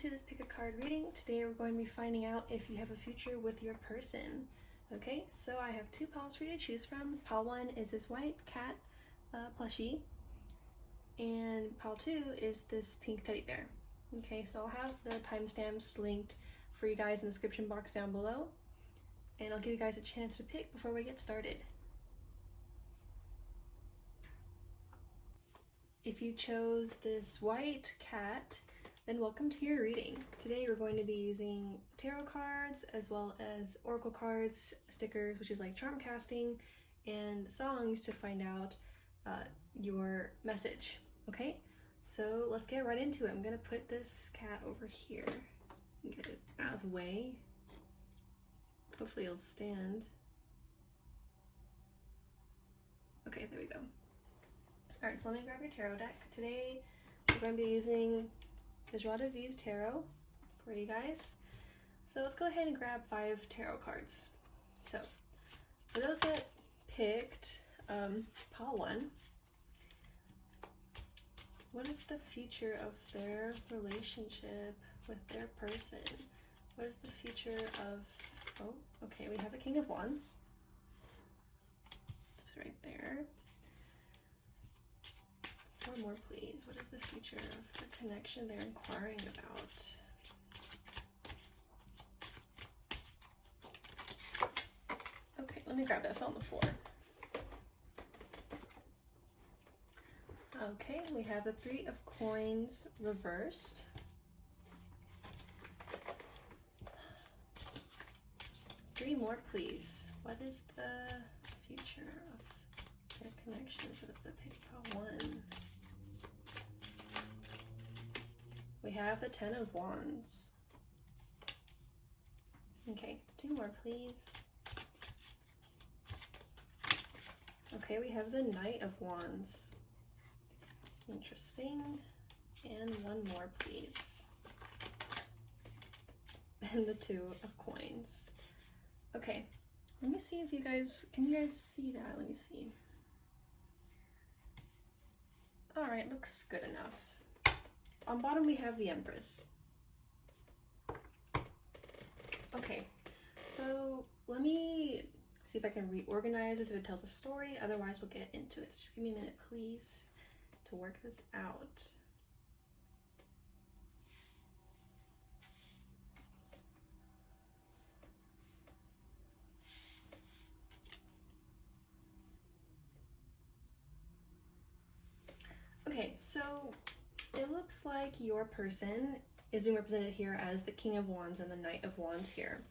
to this pick a card reading. Today we're going to be finding out if you have a future with your person. Okay, so I have two piles for you to choose from. Pile 1 is this white cat plushie, and pile 2 is this pink teddy bear. Okay, so I'll have the timestamps linked for you guys in the description box down below, and I'll give you guys a chance to pick before we get started. If you chose this white cat, then welcome to your reading. Today we're going to be using tarot cards as well as oracle cards, stickers, which is like charm casting, and songs to find out your message. Okay, so let's get right into it. I'm gonna put this cat over here and get it out of the way. Hopefully it'll stand. Okay, there we go. Alright, so let me grab your tarot deck. Today we're going to be using the Joie de Vivre Tarot for you guys. So let's go ahead and grab 5 tarot cards. So for those that picked pile 1, what is the future of their relationship with their person? What is the future of, oh, okay, we have the King of Wands. It's right there. 4 more, please. What is the future of the connection they're inquiring about? Okay, let me grab that. It fell on the floor. Okay, we have the 3 of Coins reversed. Three more, please. What is the future of their connection for the pile 1? We have the 10 of Wands. Okay, 2 more, please. Okay, we have the Knight of Wands. Interesting. And 1 more, please. And the 2 of Coins. Okay, let me see if you guys, can you guys see that? Let me see. All right, looks good enough. On bottom we have the Empress. Okay, so let me see if I can reorganize this if it tells a story. Otherwise we'll get into it. So just give me a minute, please, to work this out. Okay, so it looks like your person is being represented here as the King of Wands and the Knight of Wands here.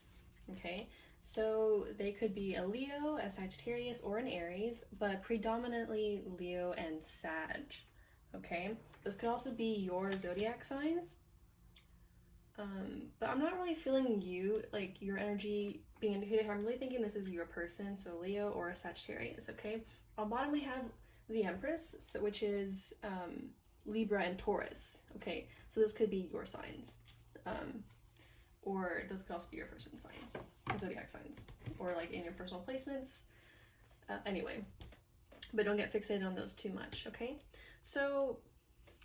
Okay, so they could be a Leo, a Sagittarius, or an Aries, but predominantly Leo and Sag. Okay, those could also be your zodiac signs. But I'm not really feeling you, like your energy being indicated here. I'm really thinking this is your person, so Leo or a Sagittarius. Okay, on bottom we have the Empress, so which is Libra and Taurus. Okay, so those could be your signs, or those could also be your person's signs, zodiac signs, or like in your personal placements. Anyway, but don't get fixated on those too much. Okay, so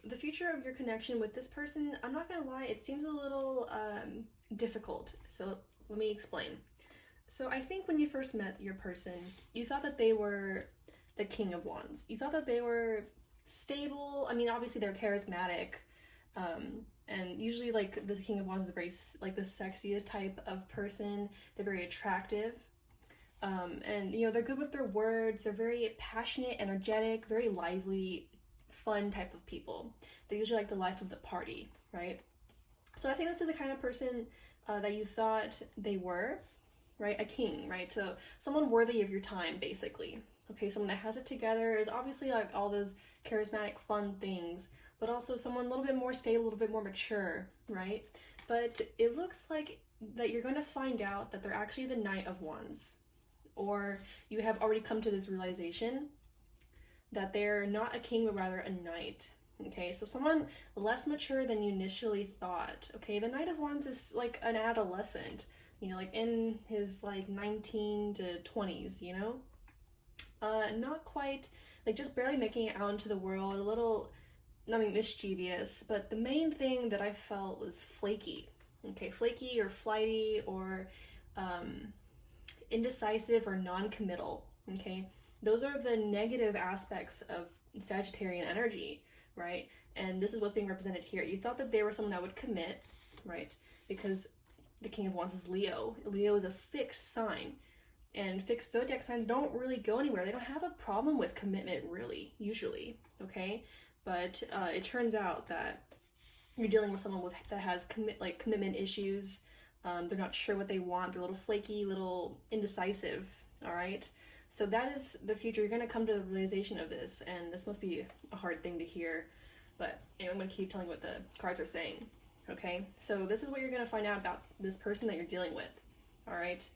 the future of your connection with this person, I'm not gonna lie, it seems a little difficult. So let me explain. So I think when you first met your person, you thought that they were the King of Wands. You thought that they were stable. I mean, obviously they're charismatic, and usually like the King of Wands is very like the sexiest type of person. They're very attractive, and you know, they're good with their words. They're very passionate, energetic, very lively, fun type of people. They're usually like the life of the party, right? So I think this is the kind of person that you thought they were, right? A king, right? So someone worthy of your time, basically. Okay, someone that has it together, is obviously like all those charismatic, fun things, but also someone a little bit more stable, a little bit more mature, right? But it looks like that you're going to find out that they're actually the Knight of Wands, or you have already come to this realization that they're not a king, but rather a knight. Okay, so someone less mature than you initially thought. Okay, the Knight of Wands is like an adolescent, you know, like in his like 19 to 20s, you know? Not quite, like just barely making it out into the world, a little mischievous, but the main thing that I felt was flaky. Okay, flaky or flighty or indecisive or non-committal. Okay, those are the negative aspects of Sagittarian energy, right? And this is what's being represented here. You thought that they were someone that would commit, right? Because the King of Wands is Leo. Leo is a fixed sign. And fixed zodiac signs don't really go anywhere. They don't have a problem with commitment, really, usually, okay? But it turns out that you're dealing with someone that has commitment issues. They're not sure what they want. They're a little flaky, little indecisive, all right? So that is the future. You're going to come to the realization of this, and this must be a hard thing to hear. But anyway, I'm going to keep telling what the cards are saying, okay? So this is what you're going to find out about this person that you're dealing with, all right?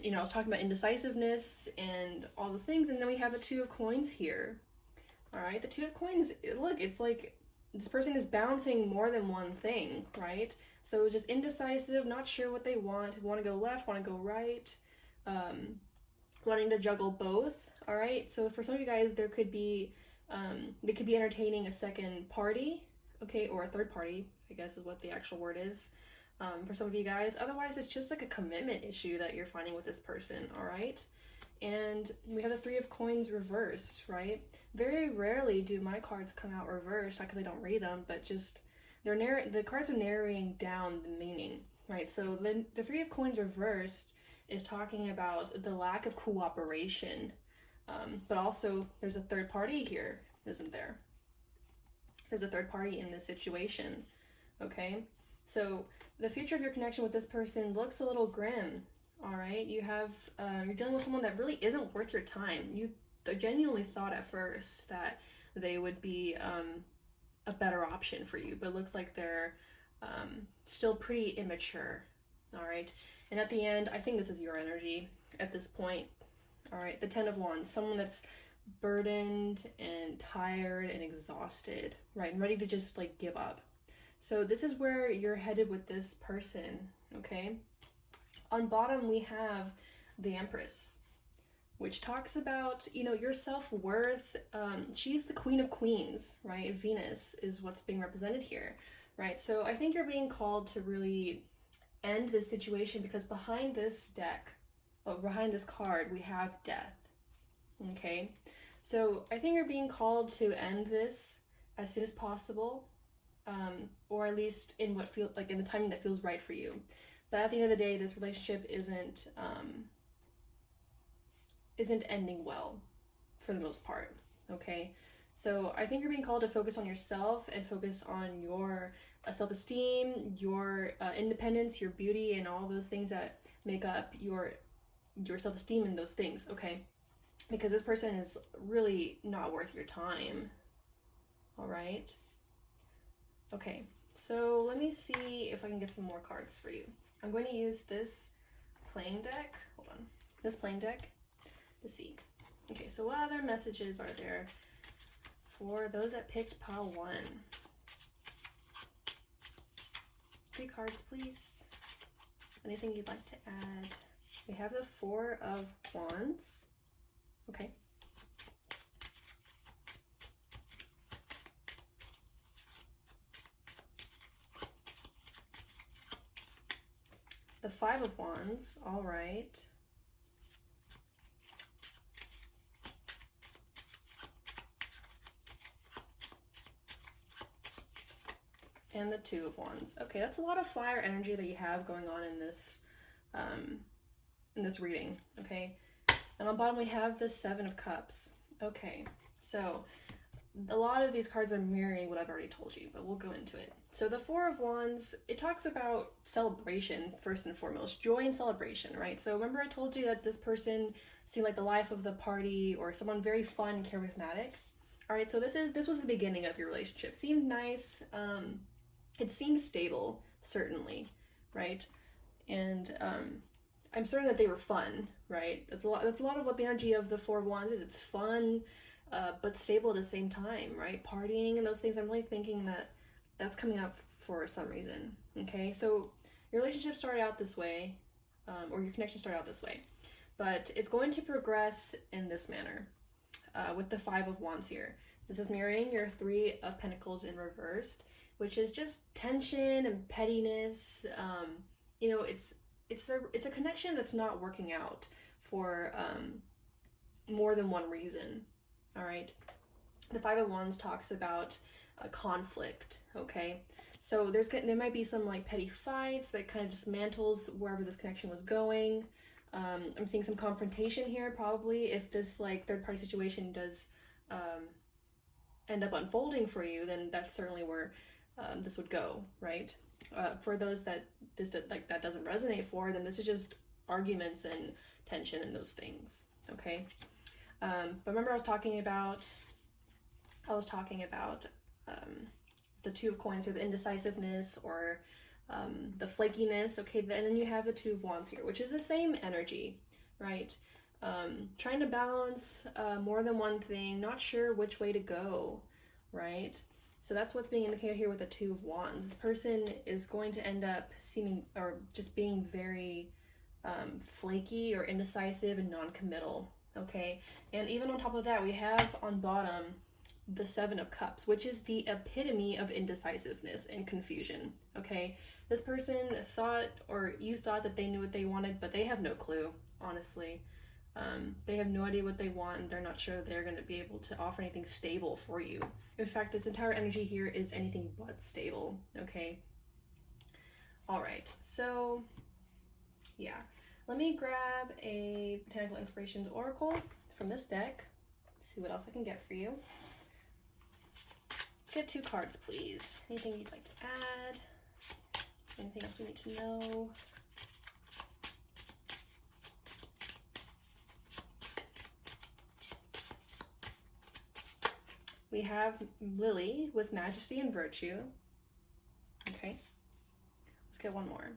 You know, I was talking about indecisiveness and all those things, and then we have the Two of Coins here, all right? The Two of Coins, look, it's like this person is bouncing more than one thing, right? So just indecisive, not sure what they want to go left, want to go right, wanting to juggle both, all right? So for some of you guys, there could be, they could be entertaining a second party, okay, or a third party, I guess is what the actual word is, for some of you guys. Otherwise, it's just like a commitment issue that you're finding with this person, all right? And we have the Three of Coins reversed, right? Very rarely do my cards come out reversed, not because I don't read them, but just the cards are narrowing down the meaning, right? So the Three of Coins reversed is talking about the lack of cooperation, but also there's a third party here, isn't there? There's a third party in this situation, okay? So the future of your connection with this person looks a little grim, all right? You have, you're dealing with someone that really isn't worth your time. You genuinely thought at first that they would be a better option for you, but it looks like they're still pretty immature, all right? And at the end, I think this is your energy at this point, all right? The Ten of Wands, someone that's burdened and tired and exhausted, right? And ready to just like give up. So this is where you're headed with this person, okay? On bottom, we have the Empress, which talks about, you know, your self-worth. She's the Queen of Queens, right? Venus is what's being represented here, right? So I think you're being called to really end this situation because behind this deck, behind this card, we have death, okay? So I think you're being called to end this as soon as possible, or at least in what feels like in the timing that feels right for you. But at the end of the day, this relationship isn't ending well for the most part, okay? So I think you're being called to focus on yourself and focus on your self-esteem, your independence, your beauty, and all those things that make up your self-esteem and those things, okay? Because this person is really not worth your time, all right? Okay, so let me see if I can get some more cards for you. I'm going to use this playing deck, this playing deck to see. Okay, so what other messages are there for those that picked pile 1? 3 cards, please. Anything you'd like to add? We have the Four of Wands. Okay. The Five of Wands, all right. And the Two of Wands. Okay, that's a lot of fire energy that you have going on in this reading, okay? And on bottom we have the Seven of Cups. Okay, so a lot of these cards are mirroring what I've already told you, but we'll go into it. So the Four of Wands, it talks about celebration, first and foremost, joy and celebration, right? So remember I told you that this person seemed like the life of the party or someone very fun and charismatic? All right, so this was the beginning of your relationship. Seemed nice, it seemed stable, certainly, right? And I'm certain that they were fun, right? That's a lot of what the energy of the Four of Wands is. It's fun, but stable at the same time, right? Partying and those things. I'm really thinking that that's coming up for some reason, okay? So your relationship started out this way, or your connection started out this way, but it's going to progress in this manner. with the Five of Wands here. This is mirroring your Three of Pentacles in reversed, which is just tension and pettiness. You know, it's a connection that's not working out for more than one reason. All right. The Five of Wands talks about a conflict. Okay. So there might be some like petty fights that kind of dismantles wherever this connection was going. I'm seeing some confrontation here, probably, if this like third party situation does end up unfolding for you, then that's certainly where this would go, right? For those that that doesn't resonate for, then this is just arguments and tension and those things, okay? But remember I was talking about the Two of Coins, or the indecisiveness, or the flakiness, okay? And then you have the Two of Wands here, which is the same energy, right? Trying to balance more than one thing, not sure which way to go, right? So that's what's being indicated here with the Two of Wands. This person is going to end up seeming, or just being very flaky or indecisive and non-committal, okay? And even on top of that, we have on bottom the Seven of Cups, which is the epitome of indecisiveness and confusion, okay? This person thought, or you thought, that they knew what they wanted, but they have no clue, honestly. They have no idea what they want, and they're not sure they're going to be able to offer anything stable for you. In fact, this entire energy here is anything but stable, okay? All right, so yeah. Let me grab a Botanical Inspirations Oracle from this deck, see what else I can get for you. Let's get 2 cards, please. Anything you'd like to add? Anything else we need to know? We have Lily with Majesty and Virtue. Okay. Let's get one more.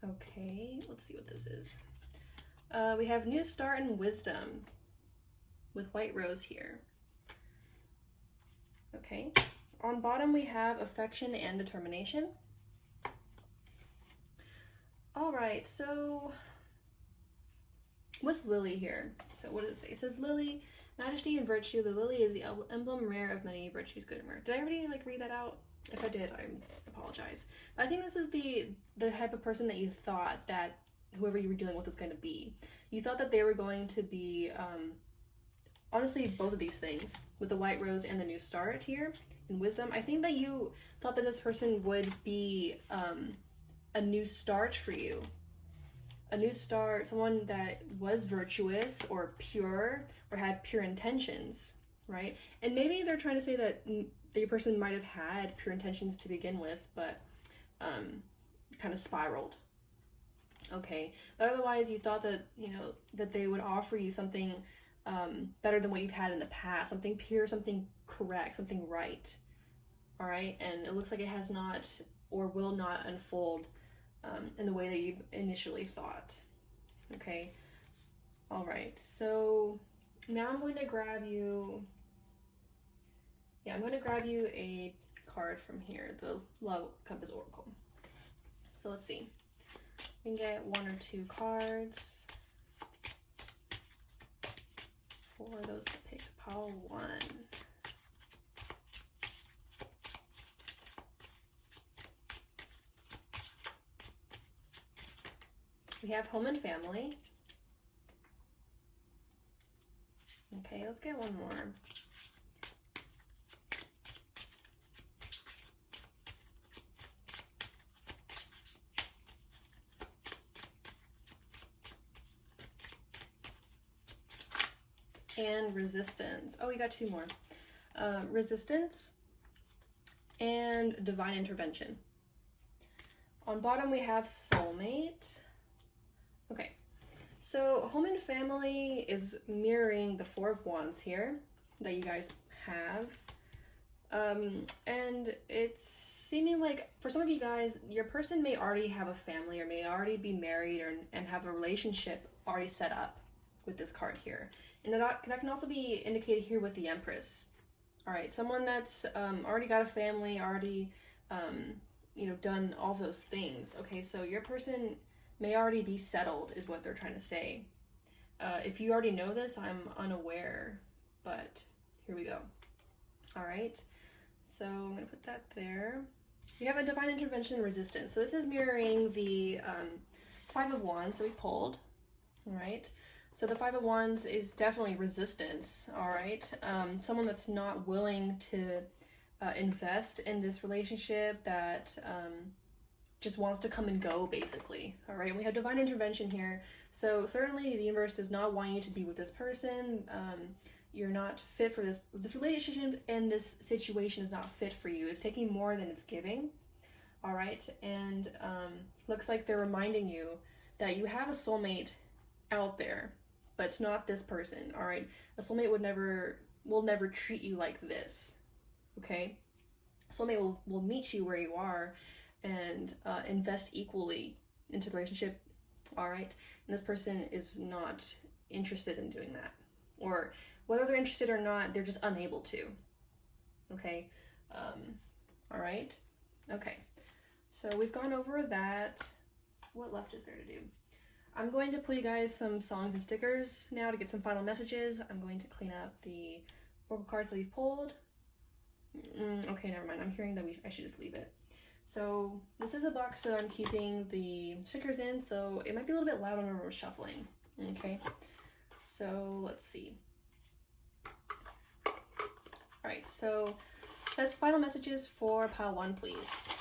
Okay, let's see what this is. We have New Start and Wisdom with White Rose here. Okay. On bottom, we have Affection and Determination. All right, so with Lily here, so what does it say? It says, Lily, Majesty and Virtue. The lily is the emblem rare of many virtues, good and rare. Did I already read that out? If I did, I apologize. But I think this is the type of person that you thought that whoever you were dealing with was going to be. You thought that they were going to be, honestly, both of these things, with the White Rose and the New Start here in Wisdom. I think that you thought that this person would be a new start for you. A new start, someone that was virtuous or pure or had pure intentions, right? And maybe they're trying to say that your person might have had pure intentions to begin with, but kind of spiraled. Okay, but otherwise you thought that, that they would offer you something better than what you've had in the past, something pure, something correct, something right. All right, and it looks like it has not or will not unfold in the way that you initially thought. Okay, all right, so now I'm going to grab you, I'm going to grab you a card from here, the Love Compass Oracle. So let's see. We can get 1 or 2 cards for those that pick pile 1. We have Home and Family. Okay, let's get one more. And Resistance. Oh, we got 2 more. Resistance and Divine Intervention. On bottom, we have Soulmate. Okay, so Home and Family is mirroring the Four of Wands here that you guys have. And it's seeming like for some of you guys, your person may already have a family or may already be married and have a relationship already set up with this card here. And that can also be indicated here with the Empress. All right, someone that's already got a family, already, done all those things. Okay, so your person may already be settled, is what they're trying to say. If you already know this, I'm unaware, but here we go. All right, so I'm going to put that there. We have a divine intervention and resistance. So this is mirroring the Five of Wands that we pulled. All right. So the Five of Wands is definitely resistance, all right? Someone that's not willing to invest in this relationship, that just wants to come and go, basically, all right? And we have divine intervention here. So certainly the universe does not want you to be with this person. You're not fit for this relationship, and this situation is not fit for you. It's taking more than it's giving, all right? And looks like they're reminding you that you have a soulmate out there, but it's not this person, all right? A soulmate will never treat you like this, okay? A soulmate will meet you where you are and invest equally into the relationship, all right? And this person is not interested in doing that. Or whether they're interested or not, they're just unable to, okay? All right? Okay, so we've gone over that. What left is there to do? I'm going to pull you guys some songs and stickers now to get some final messages. I'm going to clean up the oracle cards that we've pulled. Okay, never mind. I'm hearing that I should just leave it. So this is the box that I'm keeping the stickers in, so it might be a little bit loud when we're shuffling. Okay, so let's see. All right, so that's final messages for pile 1, please.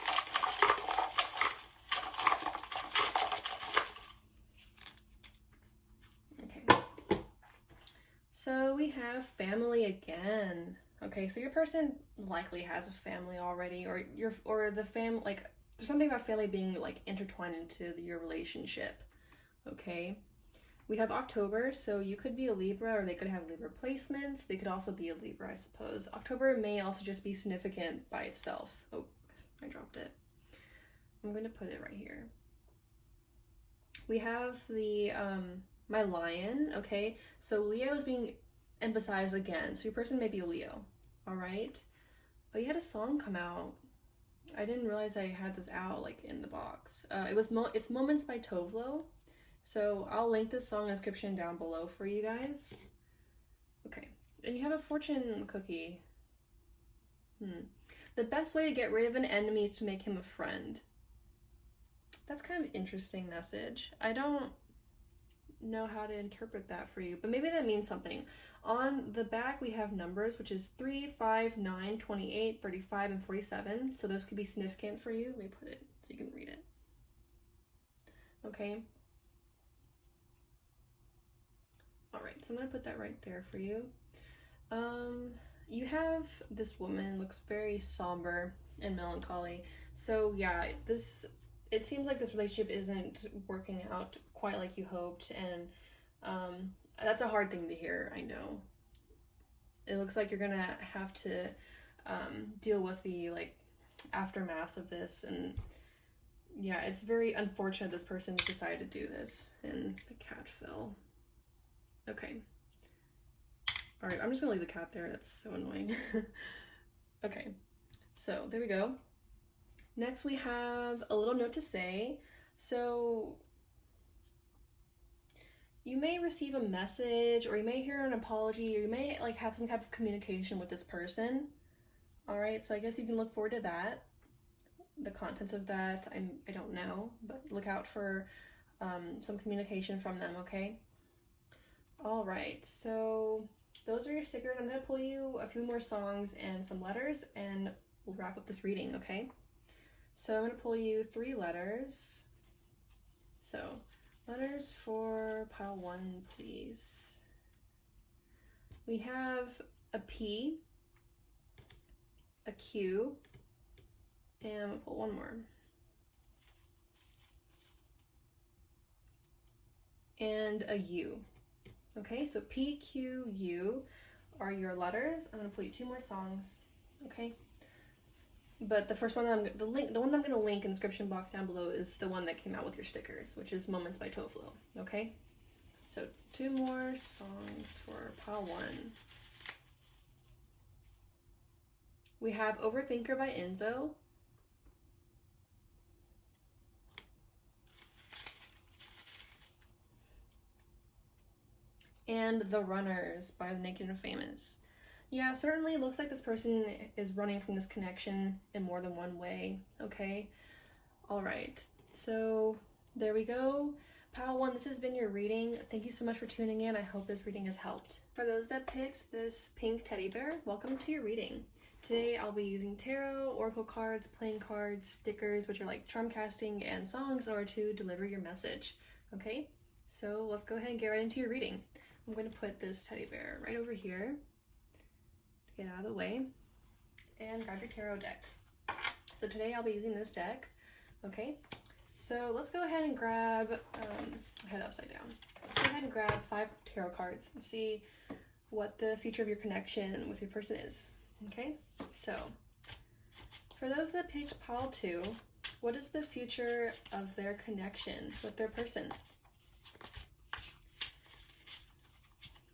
So we have family again. Okay, so your person likely has a family already, or the family, like, there's something about family being like intertwined into your relationship. Okay, we have October, so you could be a Libra, or they could have Libra placements. They could also be a Libra, I suppose. October may also just be significant by itself. Oh, I dropped it. I'm going to put it right here. We have the my lion. Okay, so Leo is being emphasized again, so your person may be a Leo. All right, but you had a song come out. I didn't realize I had this out like in the box. It's Moments by Tovlo, so I'll link this song description down below for you guys. Okay, and you have a fortune cookie. The best way to get rid of an enemy is to make him a friend. That's kind of interesting message. I don't know how to interpret that for you, but maybe that means something. On the back we have numbers, which is 3, 5, 9, 28, 35, and 47. So those could be significant for you. Let me put it so you can read it. Okay. All right, so I'm gonna put that right there for you. You have this woman, looks very somber and melancholy. So yeah, it seems like this relationship isn't working out quite like you hoped, and that's a hard thing to hear, I know. It looks like you're gonna have to deal with the aftermath of this, and yeah, it's very unfortunate this person decided to do this, and the cat fell. Okay. All right, I'm just gonna leave the cat there, that's so annoying. Okay, so there we go. Next we have a little note to say. So you may receive a message, or you may hear an apology, or you may have some type of communication with this person. All right, so I guess you can look forward to that. The contents of that, I don't know, but look out for some communication from them, okay? All right, so those are your stickers. I'm gonna pull you a few more songs and some letters, and we'll wrap up this reading, okay? So I'm gonna pull you 3 letters. So letters for pile 1, please. We have a P, a Q, and I'm gonna pull one more. And a U. Okay, so P, Q, U are your letters. I'm gonna pull you 2 more songs, okay? But the first one the one I'm gonna link in the description box down below is the one that came out with your stickers, which is Moments by Tovlo. Okay, so 2 more songs for pile 1. We have Overthinker by Enzo. And The Runners by The Naked and Famous. Yeah, certainly looks like this person is running from this connection in more than one way, okay? All right, so there we go. Pile 1, this has been your reading. Thank you so much for tuning in. I hope this reading has helped. For those that picked this pink teddy bear, welcome to your reading. Today I'll be using tarot, oracle cards, playing cards, stickers, which are like charm casting, and songs in order to deliver your message, okay? So let's go ahead and get right into your reading. I'm going to put this teddy bear right over here to get out of the way, and grab your tarot deck. So today I'll be using this deck, okay? So let's go ahead and grab, head upside down. Let's go ahead and grab 5 tarot cards and see what the future of your connection with your person is, okay? So for those that picked pile 2, what is the future of their connection with their person?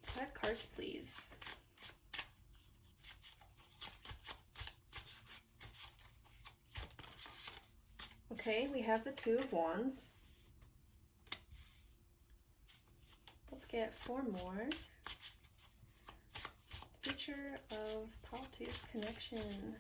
5 cards, please. Okay, we have the 2 of Wands. Let's get 4 more. Future of pile 2's connection.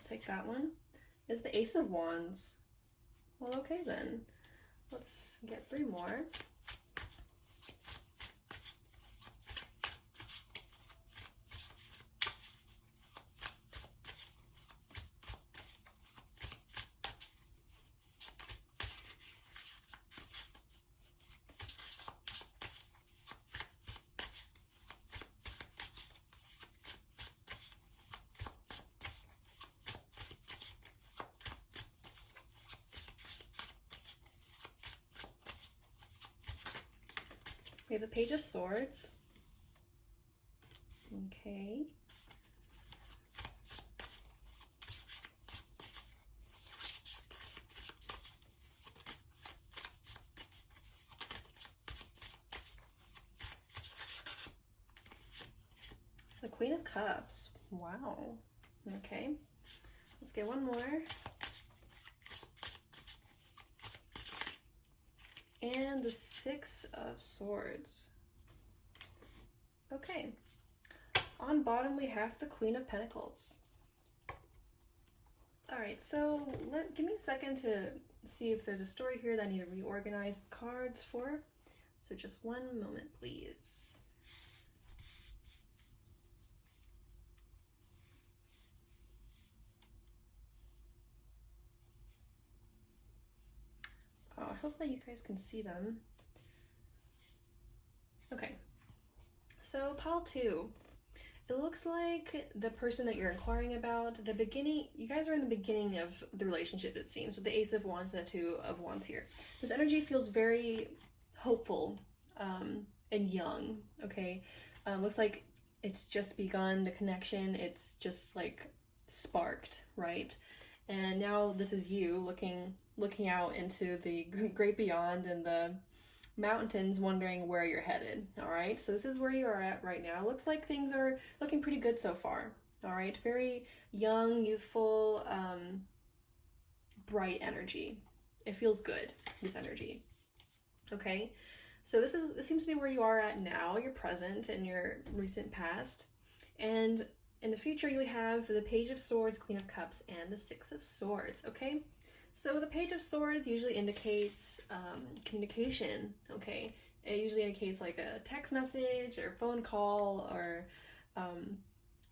Take that one. Is the Ace of Wands. Well, okay then. Let's get 3 more. We have the Page of Swords. Okay. The Queen of Cups. Wow. Okay. Let's get 1 more. And the 6 of Swords. Okay. On bottom we have the Queen of Pentacles. Alright, so give me a second to see if there's a story here that I need to reorganize the cards for. So just 1 moment, please. Hopefully you guys can see them. Okay, so pile 2. It looks like the person that you're inquiring about, the beginning, you guys are in the beginning of the relationship, it seems, with the Ace of Wands and the 2 of Wands here. This energy feels very hopeful and young, okay? Looks like it's just begun, the connection, it's just like sparked, right? And now this is you looking out into the great beyond and the mountains, wondering where you're headed. All right, so this is where you are at right now. Looks like things are looking pretty good so far. All right, very young, youthful, bright energy. It feels good, this energy. Okay, so this seems to be where you are at now, your present and your recent past. And in the future, you would have the Page of Swords, Queen of Cups, and the 6 of Swords, okay? So the Page of Swords usually indicates communication, okay? It usually indicates like a text message or phone call or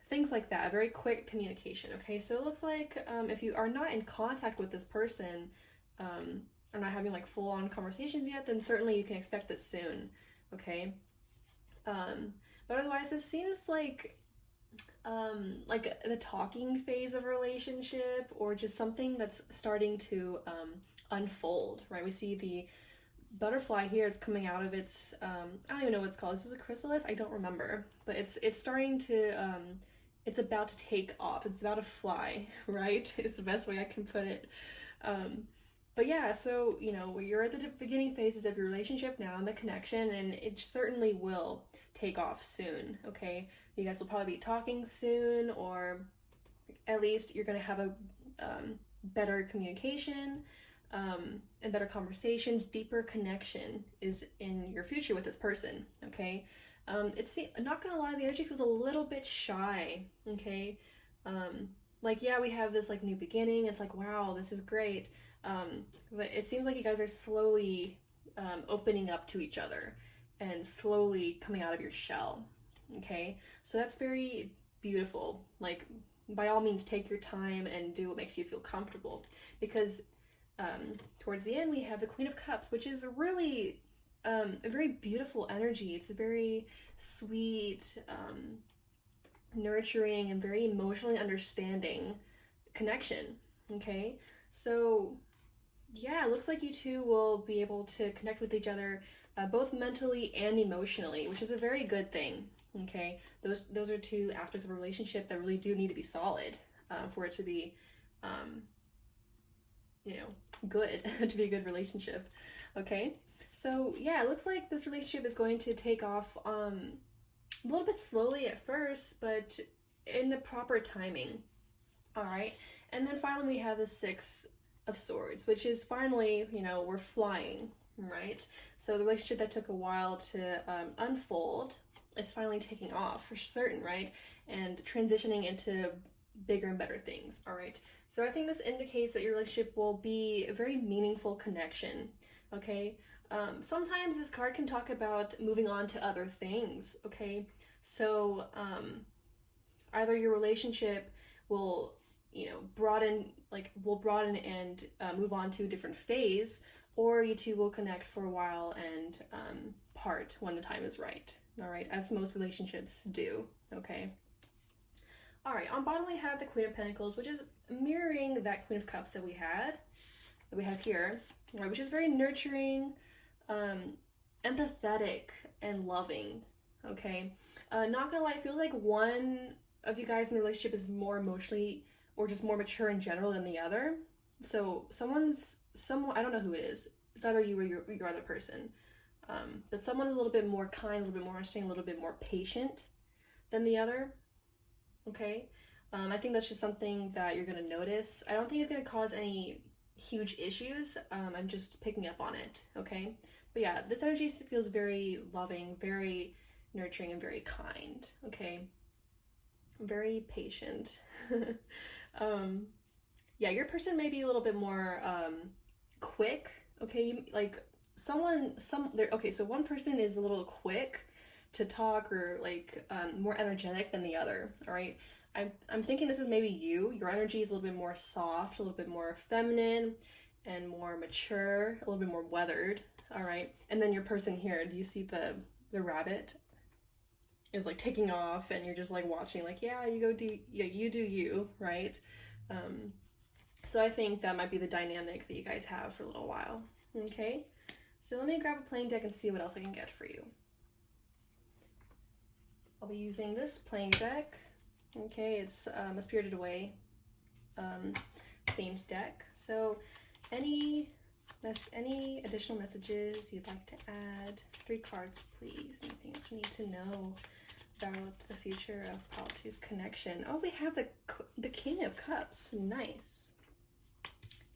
things like that, very quick communication, okay? So it looks like if you are not in contact with this person, or not having like full-on conversations yet, then certainly you can expect this soon, okay? But otherwise, this seems like the talking phase of a relationship, or just something that's starting to unfold, right? We see the butterfly here, it's coming out of its, I don't even know what it's called. This is a chrysalis? I don't remember. But it's starting to, it's about to take off. It's about to fly, right? Is the best way I can put it. But yeah, so, you know, you're at the beginning phases of your relationship now and the connection, and it certainly will take off soon, okay? You guys will probably be talking soon, or at least you're going to have a better communication, and better conversations. Deeper connection is in your future with this person, okay? It's not gonna lie, the energy feels a little bit shy, okay? Like, yeah, we have this like new beginning. It's like, wow, this is great. But it seems like you guys are slowly opening up to each other and slowly coming out of your shell, okay? So that's very beautiful. Like, by all means, take your time and do what makes you feel comfortable, because towards the end we have the Queen of Cups, which is really a very beautiful energy. It's a very sweet, nurturing, and very emotionally understanding connection, okay? So yeah, it looks like you two will be able to connect with each other both mentally and emotionally, which is a very good thing, okay? Those are two aspects of a relationship that really do need to be solid for it to be you know, good, to be a good relationship, okay? So yeah, it looks like this relationship is going to take off a little bit slowly at first, but in the proper timing, all right? And then finally we have the Six of Swords, which is finally, you know, we're flying, right? So the relationship that took a while to unfold is finally taking off for certain, right? And transitioning into bigger and better things, all right? So I think this indicates that your relationship will be a very meaningful connection, okay? Sometimes this card can talk about moving on to other things, okay? So either your relationship will, you know, broaden and move on to a different phase, or you two will connect for a while and part when the time is right, all right? As most relationships do, okay? All right, on bottom we have the Queen of Pentacles, which is mirroring that Queen of Cups that we have here, right? Which is very nurturing, empathetic, and loving, okay? Not gonna lie, it feels like one of you guys in the relationship is more emotionally or just more mature in general than the other. So someone, I don't know who it is. It's either you or your other person. But someone is a little bit more kind, a little bit more understanding, a little bit more patient than the other. Okay, I think that's just something that you're gonna notice. I don't think it's gonna cause any huge issues. I'm just picking up on it, okay? But yeah, this energy feels very loving, very nurturing, and very kind, okay? Very patient. Yeah, your person may be a little bit more quick, okay? Like so one person is a little quick to talk, or like more energetic than the other, all right? I'm thinking this is maybe you. Your energy is a little bit more soft, a little bit more feminine, and more mature, a little bit more weathered, all right? And then your person here, do you see the rabbit is like taking off, and you're just like watching, like, yeah, you do you, right? So I think that might be the dynamic that you guys have for a little while, okay? So let me grab a playing deck and see what else I can get for you. I'll be using this playing deck. Okay, it's a Spirited Away themed deck. So any additional messages you'd like to add? 3 cards, please. Anything else we need to know about the future of Pile 2's connection? Oh, we have the King of Cups. Nice.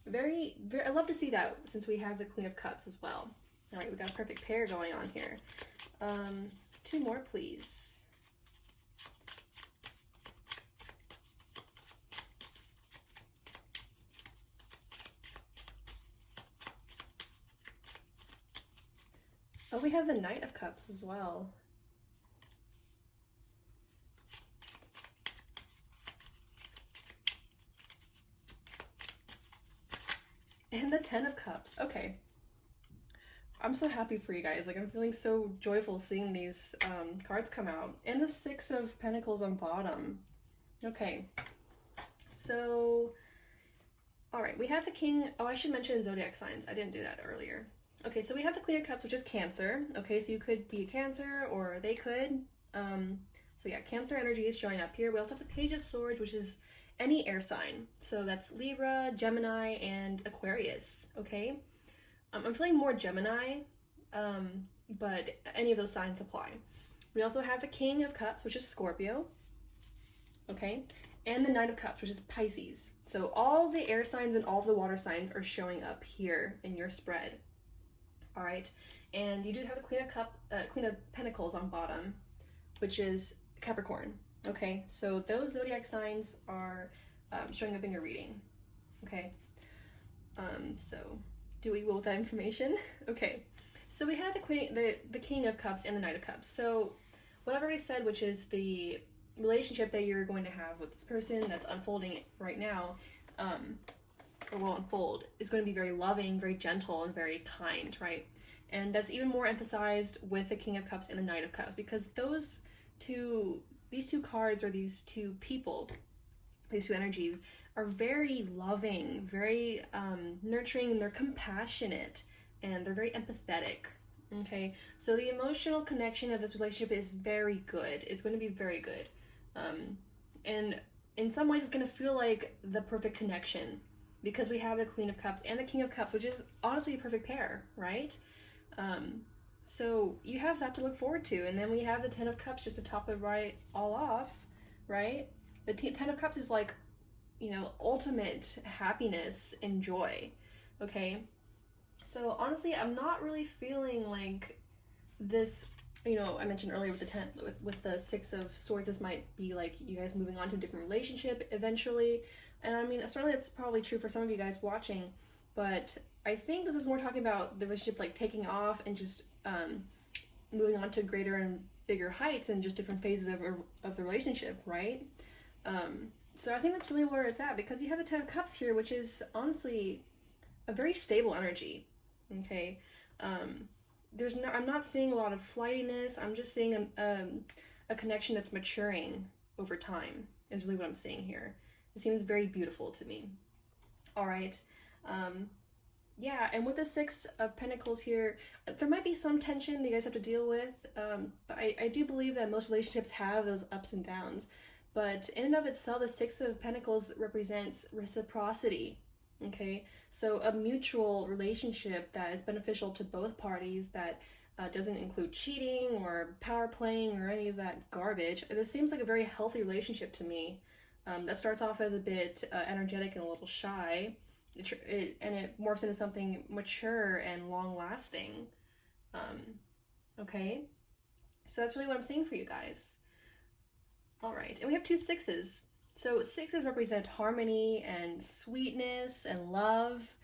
Very, I love to see that, since we have the Queen of Cups as well. All right, we got a perfect pair going on here. 2 more, please. Oh, we have the Knight of Cups as well. And the 10 of Cups. Okay. I'm so happy for you guys. Like, I'm feeling so joyful seeing these cards come out. And the 6 of Pentacles on bottom. Okay. So, all right. We have the King. Oh, I should mention zodiac signs. I didn't do that earlier. Okay, so we have the Queen of Cups, which is Cancer. Okay, so you could be a Cancer, or they could. So yeah, Cancer energy is showing up here. We also have the Page of Swords, which is any air sign. So that's Libra, Gemini, and Aquarius. Okay, I'm feeling more Gemini, but any of those signs apply. We also have the King of Cups, which is Scorpio. Okay, and the Knight of Cups, which is Pisces. So all the air signs and all of the water signs are showing up here in your spread. All right, and you do have the Queen of Pentacles on bottom, which is Capricorn. Okay, so those zodiac signs are showing up in your reading. Okay, so do we will with that information? Okay, so we have the King of Cups and the Knight of Cups. So what I've already said, which is the relationship that you're going to have with this person that's unfolding right now, or will unfold, is going to be very loving, very gentle, and very kind, right? And that's even more emphasized with the King of Cups and the Knight of Cups, because these two cards, or these two people, these two energies, are very loving, very nurturing, and they're compassionate, and they're very empathetic. Okay, so the emotional connection of this relationship is very good. It's going to be very good. And in some ways, it's going to feel like the perfect connection, because we have the Queen of Cups and the King of Cups, which is honestly a perfect pair, right? So you have that to look forward to. And then we have the Ten of Cups just to top it all off, right? The Ten of Cups is like, ultimate happiness and joy, okay? So honestly, I'm not really feeling like this, I mentioned earlier with the Six of Swords, this might be like you guys moving on to a different relationship eventually. And I mean, certainly it's probably true for some of you guys watching, but I think this is more talking about the relationship like taking off and just moving on to greater and bigger heights and just different phases of the relationship, right? So I think that's really where it's at, because you have the Ten of Cups here, which is honestly a very stable energy. Okay, I'm not seeing a lot of flightiness. I'm just seeing a connection that's maturing over time is really what I'm seeing here. It seems very beautiful to me. All right, yeah, and with the Six of Pentacles here, there might be some tension that you guys have to deal with, but I do believe that most relationships have those ups and downs. But in and of itself, the Six of Pentacles represents reciprocity. Okay, so a mutual relationship that is beneficial to both parties, that doesn't include cheating or power playing or any of that garbage. This seems like a very healthy relationship to me, that starts off as a bit energetic and a little shy, and it morphs into something mature and long-lasting. Okay, so that's really what I'm seeing for you guys. All right, and we have two sixes. So sixes represent harmony and sweetness and love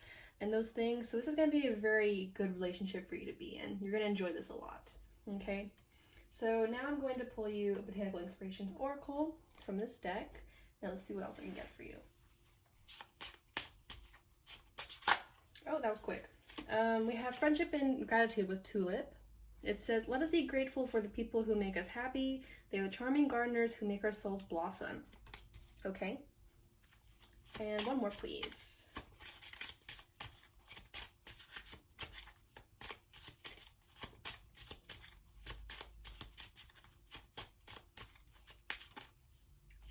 and those things. So this is going to be a very good relationship for you to be in. You're going to enjoy this a lot. Okay, so now I'm going to pull you a Botanical Inspirations Oracle from this deck. Now let's see what else I can get for you. Oh, that was quick. We have Friendship and Gratitude with Tulip. It says, let us be grateful for the people who make us happy. They are the charming gardeners who make our souls blossom. Okay. And one more, please.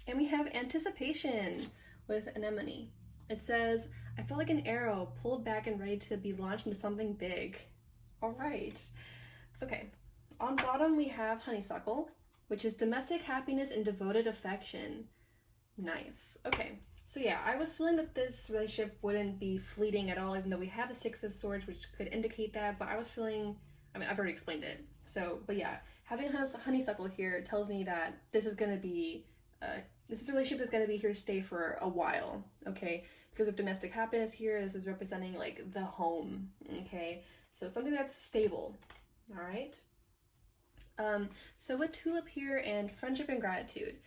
And we have Anticipation with Anemone. It says, I feel like an arrow pulled back and ready to be launched into something big. All right. Okay. On bottom, we have Honeysuckle, which is domestic happiness and devoted affection. Nice. Okay. So yeah, I was feeling that this relationship wouldn't be fleeting at all, even though we have the Six of Swords, which could indicate that, but I was feeling, I've already explained it. So, but yeah, having Honeysuckle here tells me that this is going to be, this is a relationship that's going to be here to stay for a while, okay? Because of domestic happiness here, this is representing like the home, okay? So something that's stable, all right? So with Tulip here and Friendship and Gratitude,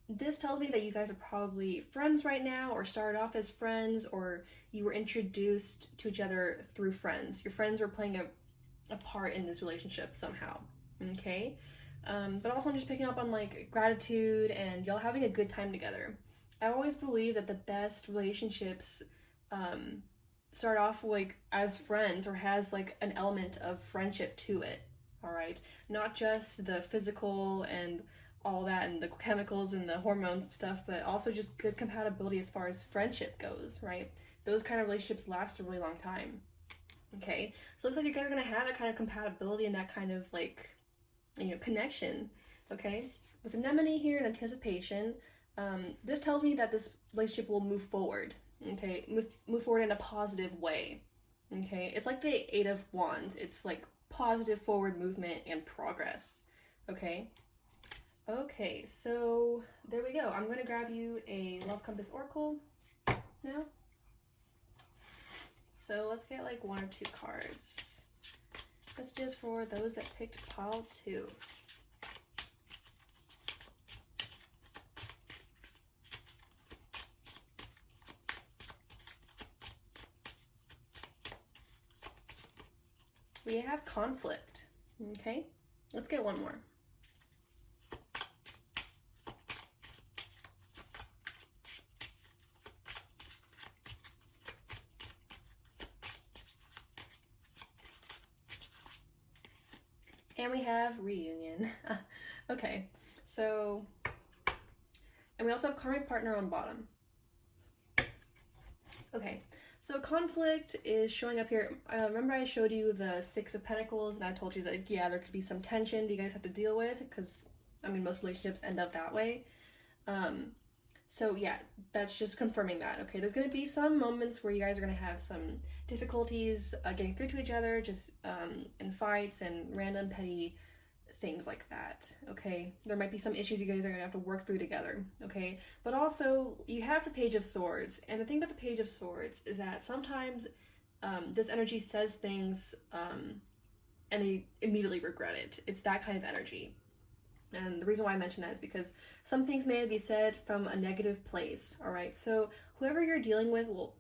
this tells me that you guys are probably friends right now, or started off as friends, or you were introduced to each other through friends. Your friends were playing a part in this relationship somehow, okay? But also I'm just picking up on like gratitude and y'all having a good time together. I always believe that the best relationships start off like as friends or has like an element of friendship to it. All right, not just the physical and all that and the chemicals and the hormones and stuff, but also just good compatibility as far as friendship goes, right? Those kind of relationships last a really long time. Okay, so it looks like you guys are gonna have that kind of compatibility and that kind of like, connection. Okay, with anemone here and anticipation, this tells me that this relationship will move forward. Okay, move forward in a positive way. Okay, it's like the Eight of Wands. It's like positive forward movement and progress. Okay. Okay, so there we go. I'm going to grab you a Love Compass Oracle now. So let's get like 1 or 2 cards. Messages for those that picked pile 2. We have conflict. Okay, let's get one more. And we have reunion. Okay, so, and we also have karmic partner on bottom. Okay, so conflict is showing up here. Remember I showed you the 6 of Pentacles and I told you that, yeah, there could be some tension that you guys have to deal with because, I mean, most relationships end up that way. So yeah, that's just confirming that. Okay, there's going to be some moments where you guys are going to have some difficulties getting through to each other, just in fights and random petty things like that. Okay, there might be some issues you guys are going to have to work through together. Okay, but also you have the Page of Swords, and the thing about the Page of Swords is that sometimes this energy says things and they immediately regret it. It's that kind of energy. And the reason why I mention that is because some things may be said from a negative place, all right? So whoever you're dealing with will,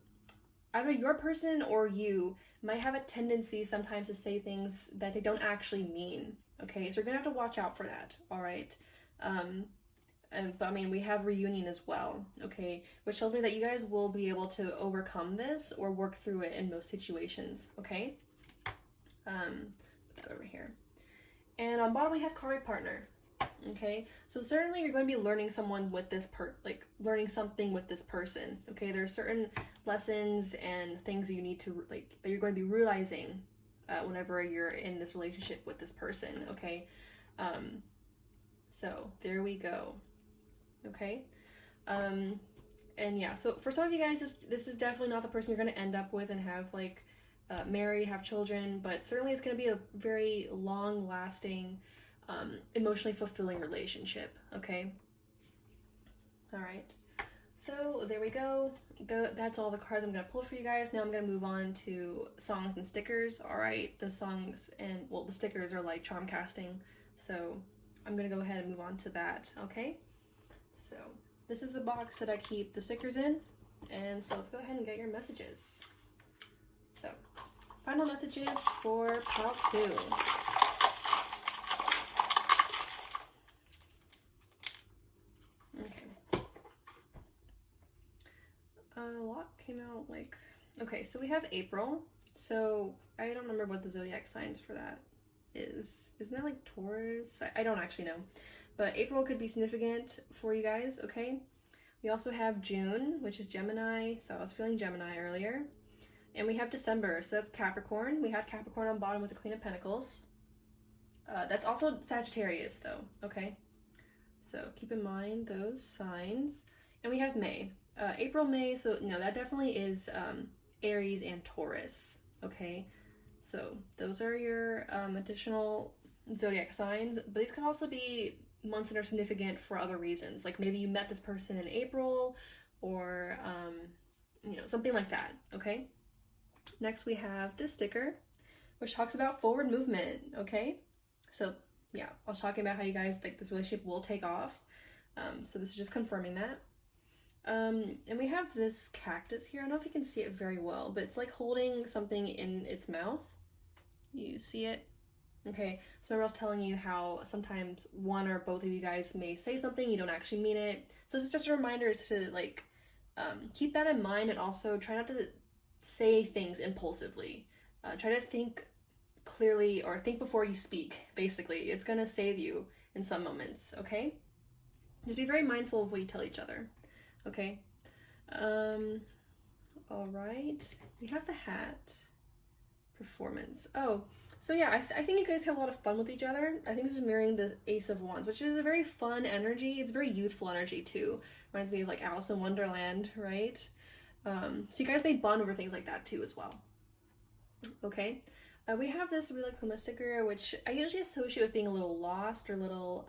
either your person or you might have a tendency sometimes to say things that they don't actually mean, okay? So you're gonna have to watch out for that, all right? But I mean, we have reunion as well, okay? Which tells me that you guys will be able to overcome this or work through it in most situations, okay? Put that over here. And on bottom we have karmic partner. Okay, so certainly you're going to be learning someone with this learning something with this person. Okay, there are certain lessons and things you need to that you're going to be realizing whenever you're in this relationship with this person. Okay, so there we go. Okay, and yeah, so for some of you guys, this is definitely not the person you're going to end up with and have like marry, have children, but certainly it's going to be a very long-lasting, emotionally fulfilling relationship. Okay, all right, so there we go. That's all the cards I'm gonna pull for you guys. Now I'm gonna move on to songs and stickers. All right, the songs and, well, the stickers are like charm casting, so I'm gonna go ahead and move on to that. Okay, so this is the box that I keep the stickers in, and so let's go ahead and get your messages. So final messages for pile 2. A lot came out like, okay, so we have April. So I don't remember what the zodiac signs for that is. Isn't that like Taurus? I don't actually know. But April could be significant for you guys, okay? We also have June, which is Gemini. So I was feeling Gemini earlier. And we have December, so that's Capricorn. We had Capricorn on bottom with the Queen of Pentacles. That's also Sagittarius though, okay? So keep in mind those signs. And we have May. April, May, so no, that definitely is Aries and Taurus, okay? So those are your additional zodiac signs, but these can also be months that are significant for other reasons. Like maybe you met this person in April or, something like that, okay? Next we have this sticker, which talks about forward movement, okay? So yeah, I was talking about how you guys think this relationship will take off. So this is just confirming that. And we have this cactus here. I don't know if you can see it very well, but it's like holding something in its mouth. You see it? Okay, so remember I was telling you how sometimes one or both of you guys may say something, you don't actually mean it. So it's just a reminder to like, keep that in mind and also try not to say things impulsively. Try to think clearly, or think before you speak, basically. It's gonna save you in some moments, okay? Just be very mindful of what you tell each other, okay? All right. We have the hat. Performance. Oh, so yeah, I think you guys have a lot of fun with each other. I think this is mirroring the Ace of Wands, which is a very fun energy. It's very youthful energy too. Reminds me of like Alice in Wonderland, right? So you guys may bond over things like that too as well. Okay. We have this Relay sticker, which I usually associate with being a little lost or a little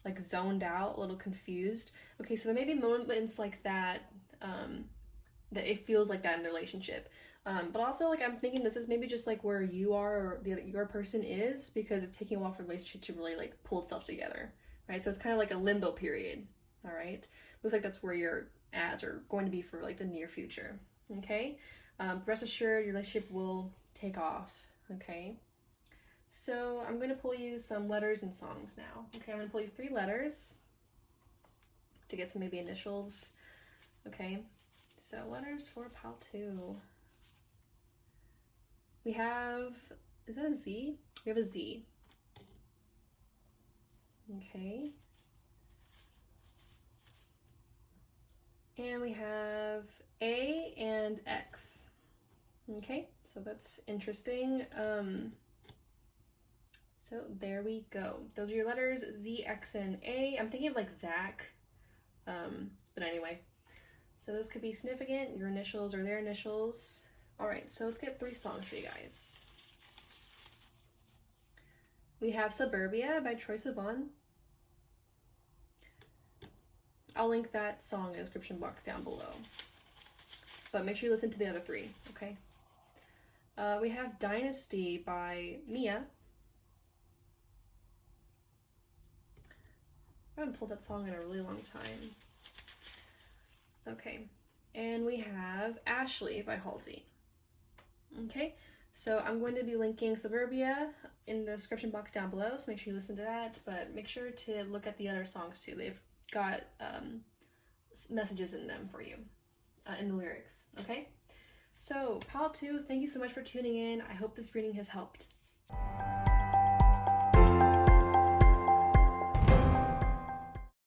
like zoned out, a little confused. Okay, so there may be moments like that, that it feels like that in the relationship. But also, like, I'm thinking this is maybe just like where you are or your person is, because it's taking a while for the relationship to really like pull itself together, right? So it's kind of like a limbo period. All right, looks like that's where you're at or going to be for like the near future. Okay, rest assured your relationship will take off. Okay, so I'm going to pull you some letters and songs now. Okay, I'm going to pull you 3 letters to get some maybe initials. Okay, so letters for pile 2. We have, is that a Z? We have a Z. Okay. And we have A and X. Okay, so that's interesting. So there we go. Those are your letters, Z, X, and A. I'm thinking of like Zach. But anyway, so those could be significant, your initials or their initials. All right, so let's get 3 songs for you guys. We have Suburbia by Troye Sivan. I'll link that song in the description box down below. But make sure you listen to the other 3, okay? We have Dynasty by Mia. I haven't pulled that song in a really long time. Okay, and we have Ashley by Halsey. Okay, so I'm going to be linking Suburbia in the description box down below, so make sure you listen to that, but make sure to look at the other songs too. They've got messages in them for you, in the lyrics, okay? So, pile 2, thank you so much for tuning in. I hope this reading has helped.